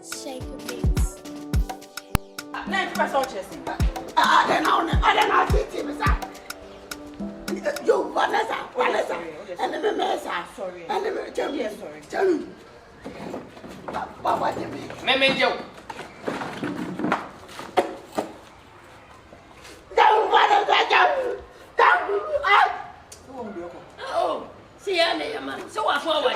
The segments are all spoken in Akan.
It's shaking beats. Nine person chasing. I don't know, you, Vanessa, and the Messa, sorry, and the tell me, Papa, Meme Joe. Oh, see, man. So I forward.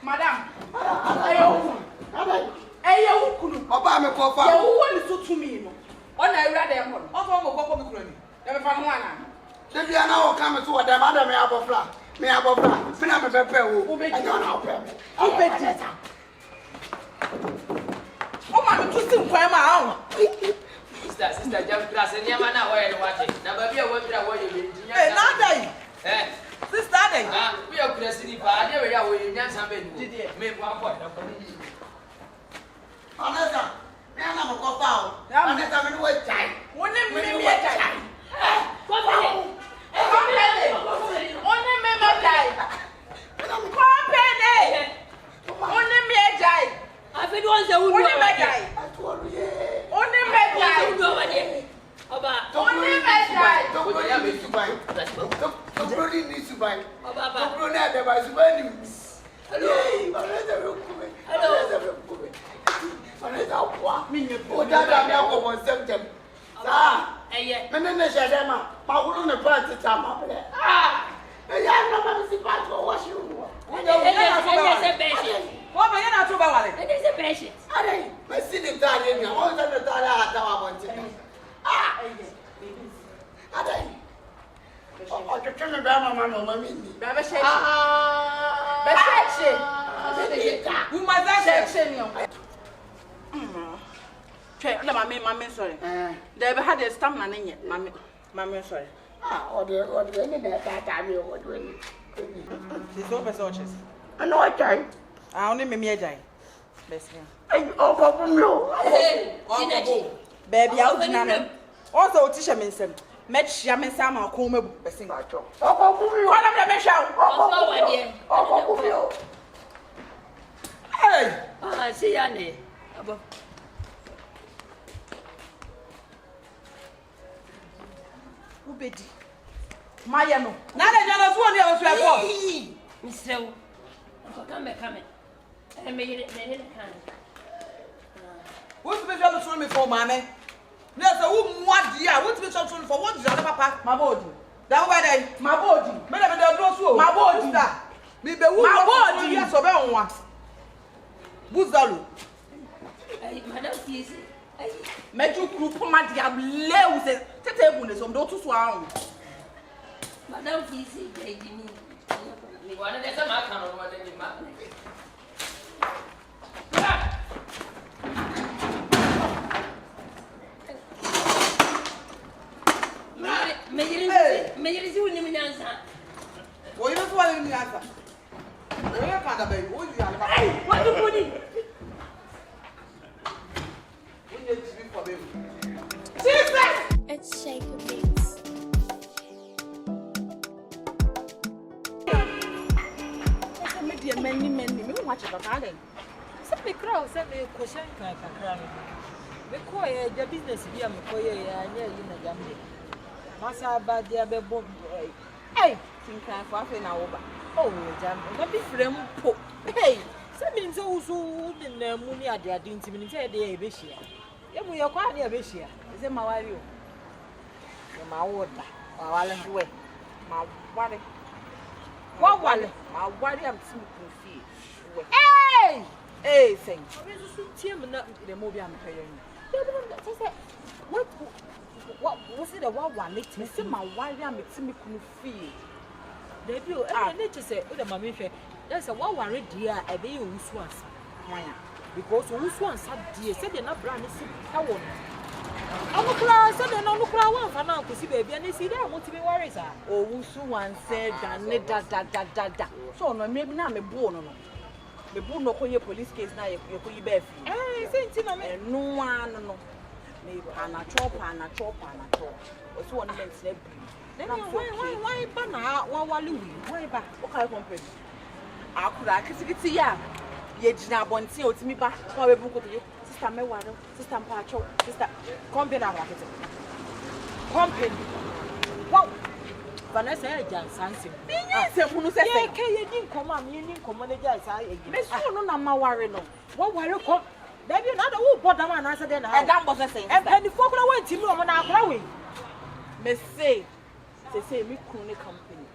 Madam, Sister, just class and Yamana, where you watch it. Now, baby, I want to hey, nothing. Sister, we are pressing the party. We are waiting. Somebody did make one point. Vanessa, I'm a cop. I'm going to wait time. One name, time. Company. I feel once a woman. What are you not about? It is a patient. I see the Italian. I want to tell I want to. I can turn around my mama. We must have Mammy, sorry. They ever had a stamina in it, Mammy, sorry. Or the internet that time you were doing. She's over soldiers. I know I can. I only made me a day. Baby, I'll do also, teacher means match Yaman Sama Kuma, a single job. What of the measure? Hey, I see Annie. Ubedi. Mayano. Now that you're not one year, Mr. Come. I made it. What's the job of me for, mammy? There's a woman, what dear, what's the job for what is the papa? My body. That way, my body. Madame, my body. My body, yes, or better one. Buzalu. Madame, easy. Make you group my dear Lewis, Tetebunus, on those who are. Madame, easy, lady. One of them, I can't know what they May you name answer? Well, you don't want any answer. Where can I be? What do you need? We need to be for them. It's shaking beats. Many, we watch it about it. Some crowd sent me a question. We call your business here, McCoy, and yeah, you know, Jamie. Massa bad dear baby. Hey, think I'm laughing over. oh, Jam, not be friend. Hey, some means also in the money at their intimate day, Bishia. If we are quite near Bishia, is it my wife? My word, my way, my body. What one? My body, I'm smoking. Hey, thanks. The movie I'm paying. What was it? One makes me see my wife. I'm making me feel. Debut, I need to say, oh, my mission. There's a one worried dear, I be you once. Because who's one sad dear said you're not brand new. How on? I'm a class, and I'm not one for now to see baby, and they see that want to be worried. Oh, who's one said, da. So, no, maybe not a bone. The bull no police case now, you're beef. Eh, no one. Panacho. What's one meant to Why bana wali why ba what kind of company? I could actually ya. Ye jina bonti o timi ba ko we buku to sister me waro sister mpacho sister company na market company wow Vanessa eja sanse binya se funu se se ke ye din koma me ni koma na ja sa eji me so no na ma ware no what ware ko David na wo boda man na say dey na e dan bo se se e pani fo kura wan timi o mo na akora we me say me kunu company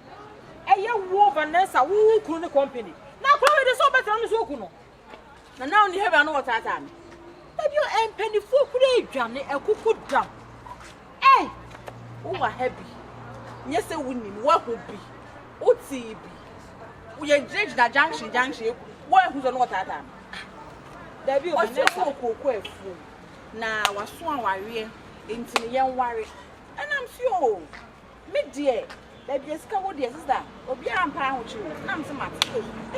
eye wo Vanessa wo kunu company na akora we dey so better no so kuno na now ni heaven no water time David en pani fo kura edwane ekuku dam wo wa happy nye se wuni wo ho bi o ti bi wo ye judge na junction wo hu so no water time David Vanessa kokoko efu na waso aware enti ne yen ware and I'm sure me dear David ska wo dear sister obi ampa ho chi na am se mate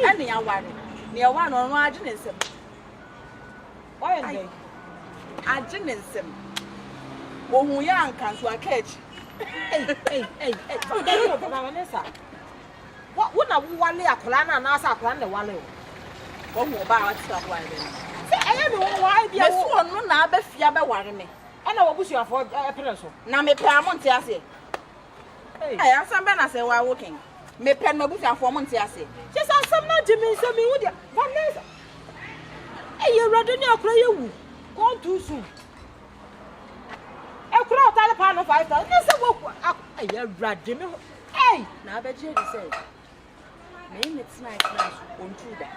and ne aware ne e wa no no age ne nsem why and age ne nsem ohun ya anka so akachi hey Vanessa what na wo wale akola na asa akola na wale o wo ba wa ti akola de say eye me wo wa idea wo so no na abafia be ware me ana wo busu afọ epere so na me pe amonte ase asam be na se wa working me pe no busu afọ amonte ase just asam na jimi so me wo dia Vanessa eye rado ni akola yewu gone too soon ekura otale pa no 5,000 ne se wo eye rado me na abeje di say me me tonight class on tuda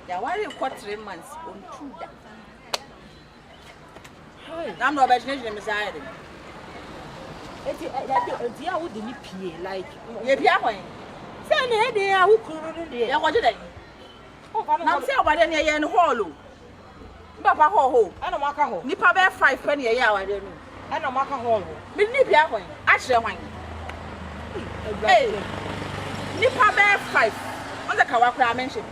ya ware ko 3 months on tuda I'm not about to me say eti ya wo de ni pie like ye pia hwan say na e de ya wo kuru de ya ko jeda na say awade ne ye ne hall o papa ho ana maka ho nipa be 5 pe ne ye awade no ana maka ho me ni pia hwan a kire hwan nipa be 5 on the kawa kra mention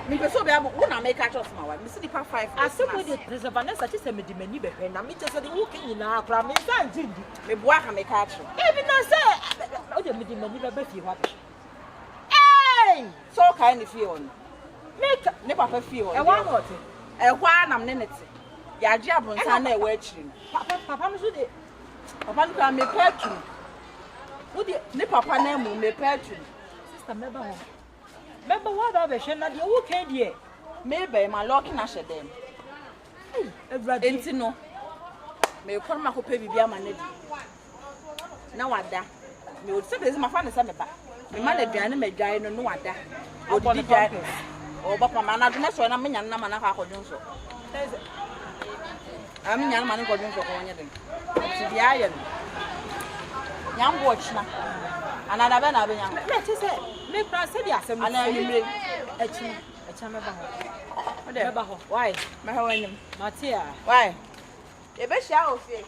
me be so be abo na make catch us ma wa me see nipa 5 asemo de preserve Vanessa che se me di mani be hwe na me che se de wo kan nyina akra me san jindi me boa ka me catch ebi na say o de me di mani be fie ho so kai ni fie on make ne papa fie on e wa what e hwa na me ne te ya agi abonsa na e wa akiri papa no so de papa no ka me petu wo de ne papa na mu me petu sister me ba ho Member what are the na de wo kan de me be ma lock na she dem enti no me ko ma ko pe bibia ma na di na wada me o se be ma fa ne se me ba me ma na duane ma dwan no wada o di dwan o ba pa ma na do na so na me nya na ma na ka akodun so am nya na ma na akodun so ko nya den ti bia ye no nya mbo china anada be na be nya me che se me pra se di asem ana yimre echi me ba ho ode me ba ho why me ha wanyim Matia why e be sha ofie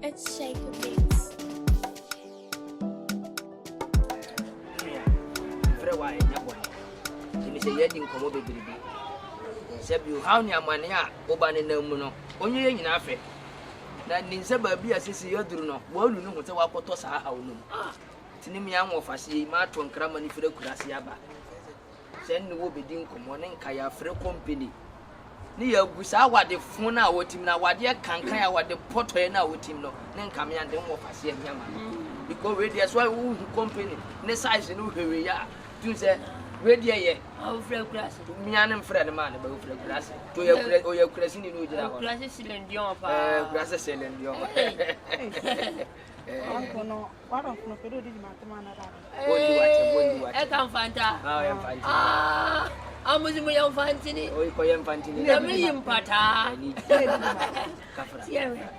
It's shaking beats. Frewa nyabo ni se ye din komo bebribi se bi how ni amane a oba ne namu no onye ye nyina afa na ni se ba bi asisi yaduru no wo lu no hote wakoto sa ha wo no tini mi anwo fase ma to nkra mani fere kurase aba se ni wo bedin komo ne nka ya fere company ni ya gusa wade fun na wotim na wade kankan ya wade poto na wotim no ne nka me ande wo fase nyama because we dey so wo company ne size no hwewe ya tun se we dey ye Fred class. mi anem Fred man ba Fred class to ya Fred o ya class ni no jira ho Class cylinder pa. class cylinder Uncle no, what of no pedo di matama na da. bondi wache E kan fanta. ya fanti Amuzi mo yan fanti ni. o ko yan fanti ni Na mi yimpata. ni kafra Tiere.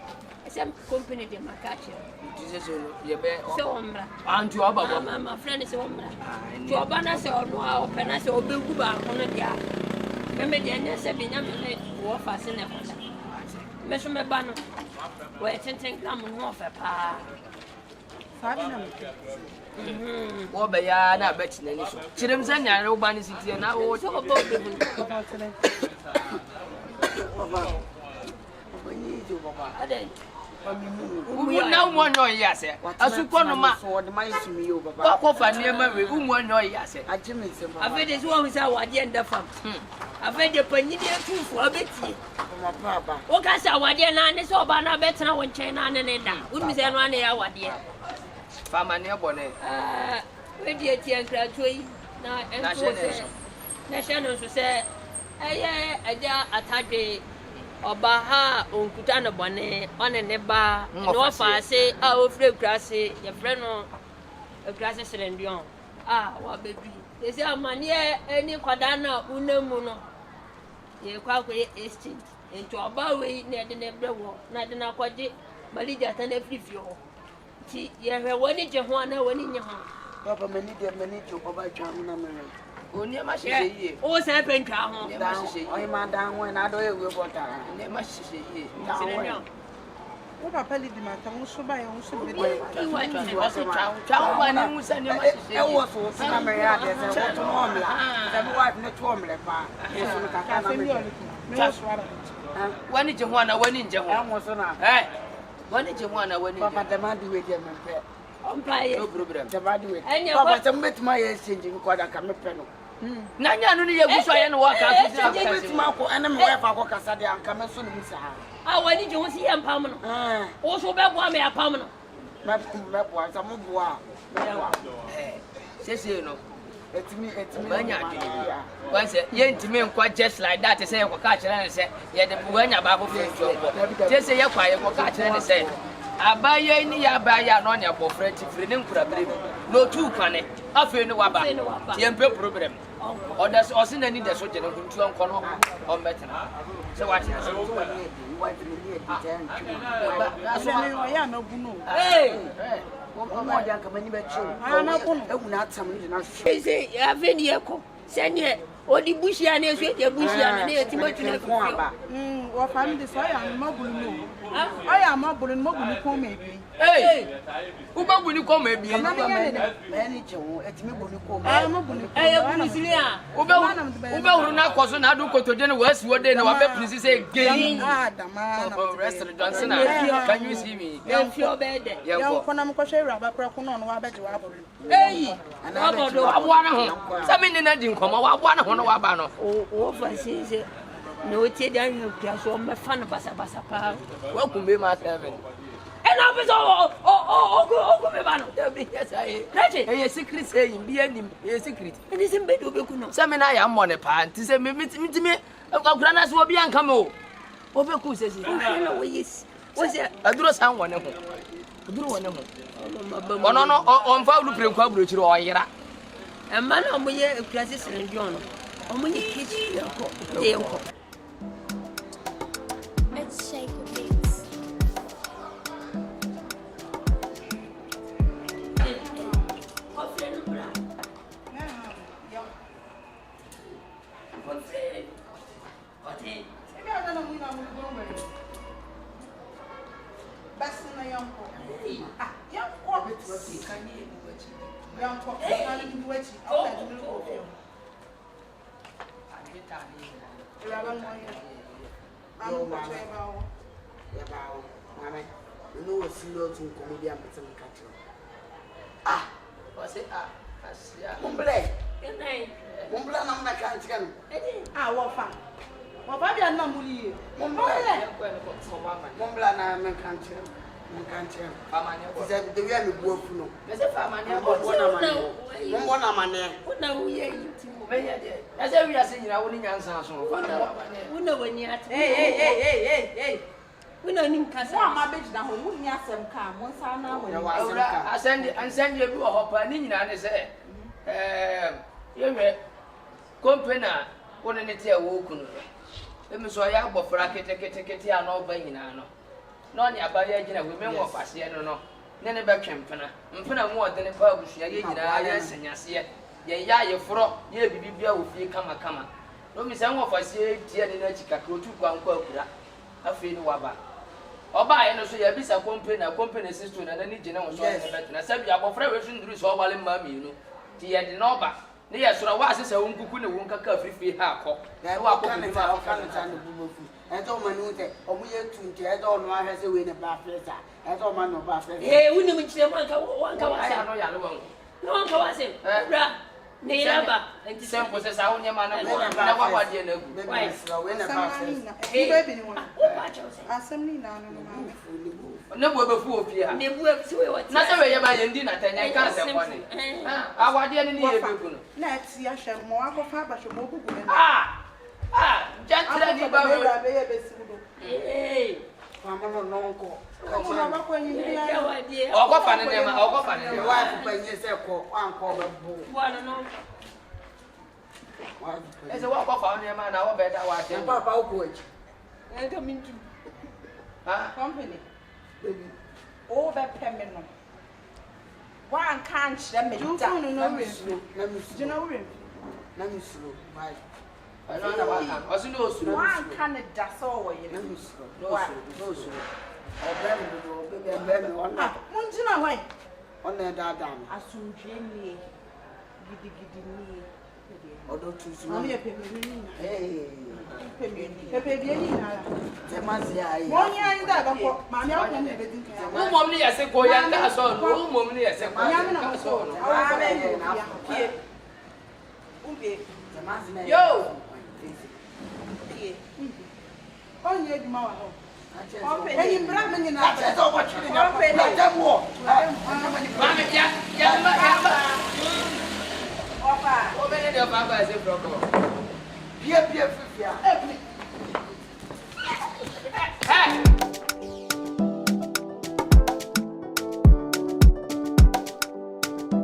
Some company de makachi. tise so ye be Se omra. antu ababa My friend is omra. To obana se onu a opena se obegu ba kono dia. Me de nya se bi nya me wo fa se ne fata. Me so me ba no. We 10 gram no fa pa. Sabi na me. Wo be ya na bet na ni so. Chirem sa nyare wo ba ni sitie na wo So obo be bu. Baba. Ni jo baba. Ade. Umu na umu onyo yase. Asuko no ma. So the man sumi yo baba. Ko fa ne ma we umu onyo yase. Ajime se baba. Afede so wo sa wade nda fam. Afede panyi de tufu abetie. Baba. Wo ka sa wade na ne so ba na betena wo nchen na ne da. Unu se no ane ya wade. Fama ne bone. We die tie nkratoi na enso se. Na shano so se eye aja atadwe oba ha onkuta no bone one ne ba no fa se a ofre krase ye fre no krase serendion wa baby they say amani eni kwada na unamu no ye kwa ko exchange ento oba we na de ne brewo na de na kwaje malija ta na frifio ti ye hwe woni je ho na woni nye ho Baba mani jo baba twa na me. Oni ma hihye yie. O se pentwa ho Ne ma hihye Oi yie. ma dan ho na do e we bota. Ne ma hihye yie. serendion Wo papa li di mata wo so ba ye wo so be. iwa ni Wa se twa wa ne mu sa ne ma hihye E wo yie. so so na me ya de se wo to no mla. Se me wife ne to mle pa. E so ka ka na Afemi me. oli ki. Me wo so ara. Wani je ho na wani nje ho. E wo so na. Wani je ho na wani. Papa de ma di we de me pe. ompaye No problem. De ba di we. Enya Papa kwa- se mbetuma ye exchange ko da ka me pe no. Na nya no ne ye guso ye no wa ka fi sa. Mbetuma ko ene me wife akọ kasa de anka me so ne musa ha. wani je ho si ye mpam no o so be bo am ya pam no Me bo ansa mo bo a. Sese no. Etimi Wanya adwene. Wan se ye ntimi nkwa just like that say ye kwa ka kire ne se ye de wanya ba ko fi njo. Sese ye kwa ye kwa ka kire ne se abaye ni ya abaye no ne abofra ti firi ne nkura bere no tu kwane afi ni waba ye mpe problem odas osina ni de so je ne kuntu onko no o metena se wa ti se Afemi wo ya na bu no. Mo dia nka mani be chiu. Na bu no. Ewu na atam ni na hwe. ese afeni ye ko se ne odi bushia na so je bushia na ne timothy na ko aba. Wo fam di so ya ma bu no. Oya ma bu no mo bu ni kon me bi. ubagu ni ko ma bi Na me ya ne. Mani je wo etimi bo ni ko Ah ma bu ni. eh bu sili a ubehuru na koso na adu kotoje ne wasi wode ne wa be prince say gay Ah dama na. restaurant Johnson can you see me e fi obede Ya yanko ko na mo ko hwe raba pra ko no no wa beje wa bu. obodo aboa na ho sa me ne na di nkoma wa aboa na ho no wa ba no o fa se na o tie dan hwe kura so me fa no basa pa wa kumbe ma 7 na be so o me ba no be yes ai Rechi e secret say bi anim e secret ni se mbe do be ku no sa me na ya mo ne pa nti se me mitimi akura na so obi anka me o be ku se si na wo yes wo se aduro san wone ho aduro wone ho ono no on fa ulu prenku aburo chiro o yira e ma na mo ye klase serendion no o mo ye kichi yanko de yanko Let's shake a beats. Ya ba wo. Mame. No wo si lo tun ko mo bi ametem ka ti. o se asia Mumble. nai Mumble na mo na ka ti kan. Ah wo fa. Wo fa bia na mu liye. Mumble. ko en ko so wa man Mumble na men kan ti. Men kan ti. fama ne ko Ti se de wi ami bu afu no. me se fama ne Mo ko na mane. Mo na mane. una wo ye yiti me ya de ya se wi ase nyina woni nyansa so fama ne una wo ni ate Hey. una nim Mo kasa ama beji na ho mu ni asem ka mo nsa na ho. Ya wa awura asem ka. ansende bi wo ho pa ni nyina ne se yewe KOMPANY woni ne tie wo kunu emi so ya gbofra kete a no ba nyina no no ne aba ya gina we menwo fase no ne be twempena mpena mu ode ne pa agusua ye nyina ya senyase ye ya ye foro ye bibibia wo fie kama no mi se nwo fase tie ne na chika ka otu kwa nkwa akura afei ni waba oba aye no so ya bisa company sister na ni gina won so na bet na sabi abofra we so nduru so wale ma mienu ti ye de no ba ne ye soro wa asesa won kuku ne won kaka afrifi ha akọ na wa akọ bi ma kan ta ne bubofu eto manu te omu ye tunti eto no ahese we ne ba fresa eto manu ba fresa wuni mu kire wanka wase no ya no won no wanka wase bra ne yaba nti sempo se sa wonya ma na wa wade na gu why we ne ba fresa baby ni wona o ba cha wase asem ni na no ma na bo be fu ofie ha ne bu si we wat na se we ye ba ye ndi na tanya kan se ko ne awade ne ye be gu no na ti ahwe mo akọfa abahwe mo gugu ne jantra ni ba we be be sibudo mama no nonko ko na ba ko yin bi ya ogofa ne ma ogofa ne wa fu panye se ko anko be bu wala no wa ese wa ogofa ne ma na wo be da wa te papa o ko echi enka mintu company baby o be peme no wa kan kire me da na mi suro jina wure na mi suro bye ano na ba kan o si no osuro wa kan da so wo ye na mi suro no suro ọbẹ mi ọna mun jina wai ọna da da mi asunje ni gidigidi ni ọdọ tutu mami e peme ni eh pepe bi ni na te ma si ayi mo nya ni da ba ko mami akọ me be din kan wo mom ni yese ko ya nda so no wo mom ni yese ko nya me na so no awa be ni na pie umbe te ma si na yo pie onye eduma wa ho Company. Eyi mbra me nyina ba. That's all what you need. Let them walk. ma me ya ma Opa. o be ne de fa ba se problem Pie fifia.